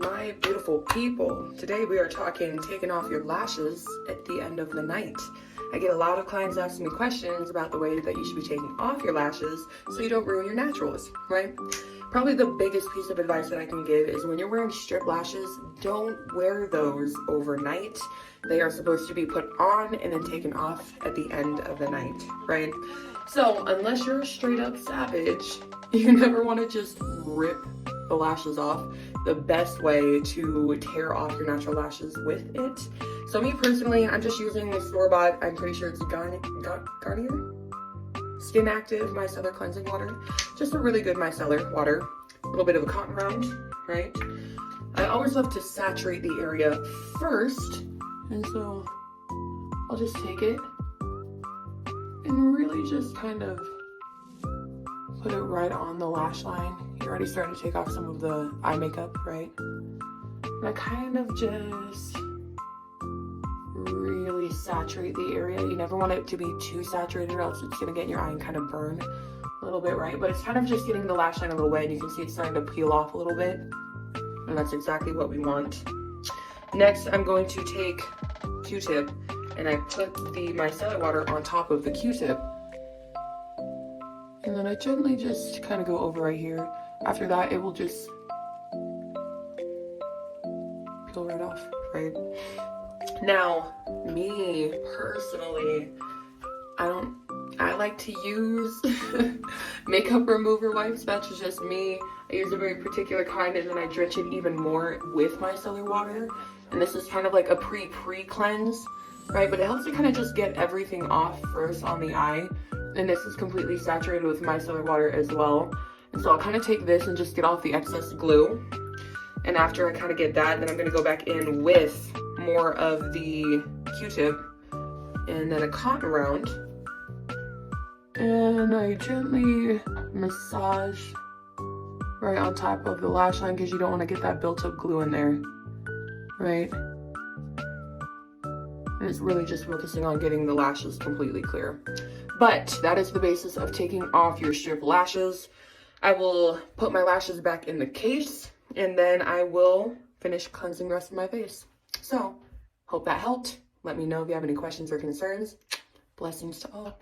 My beautiful people, today we are talking taking off your lashes at the end of the night. I get a lot of clients asking me questions about the way that you should be taking off your lashes so you don't ruin your naturals, right? Probably the biggest piece of advice that I can give is when you're wearing strip lashes, don't wear those overnight. They are supposed to be put on and then taken off at the end of the night, right? So unless you're a straight up savage, you never want to just rip the lashes off. The best way to tear off your natural lashes with it. So me personally, I'm just using the store-bought, I'm pretty sure it's Garnier Skin Active Micellar Cleansing Water. Just a really good micellar water. A little bit of a cotton round, right? I always love to saturate the area first. And so I'll just take it and really just kind of put it right on the lash line. You're already starting to take off some of the eye makeup, right? And I kind of just really saturate the area. You never want it to be too saturated or else it's gonna get in your eye and kind of burn a little bit, right? But it's kind of just getting the lash line a little wet and you can see it's starting to peel off a little bit. And that's exactly what we want. Next, I'm going to take Q-tip and I put the micellar water on top of the Q-tip. And then I gently just kind of go over right here. After that, it will just peel right off, right? Now, me personally, I like to use makeup remover wipes. That's just me. I use a very particular kind and then I drench it even more with micellar water. And this is kind of like a pre-cleanse, right? But it helps to kind of just get everything off first on the eye. And this is completely saturated with micellar water as well. And so I'll kind of take this and just get off the excess glue. And after I kind of get that, then I'm going to go back in with more of the Q-tip and then a cotton round. And I gently massage right on top of the lash line because you don't want to get that built up glue in there, right? And it's really just focusing on getting the lashes completely clear. But that is the basis of taking off your strip lashes. I will put my lashes back in the case and then I will finish cleansing the rest of my face. So, hope that helped. Let me know if you have any questions or concerns. Blessings to all.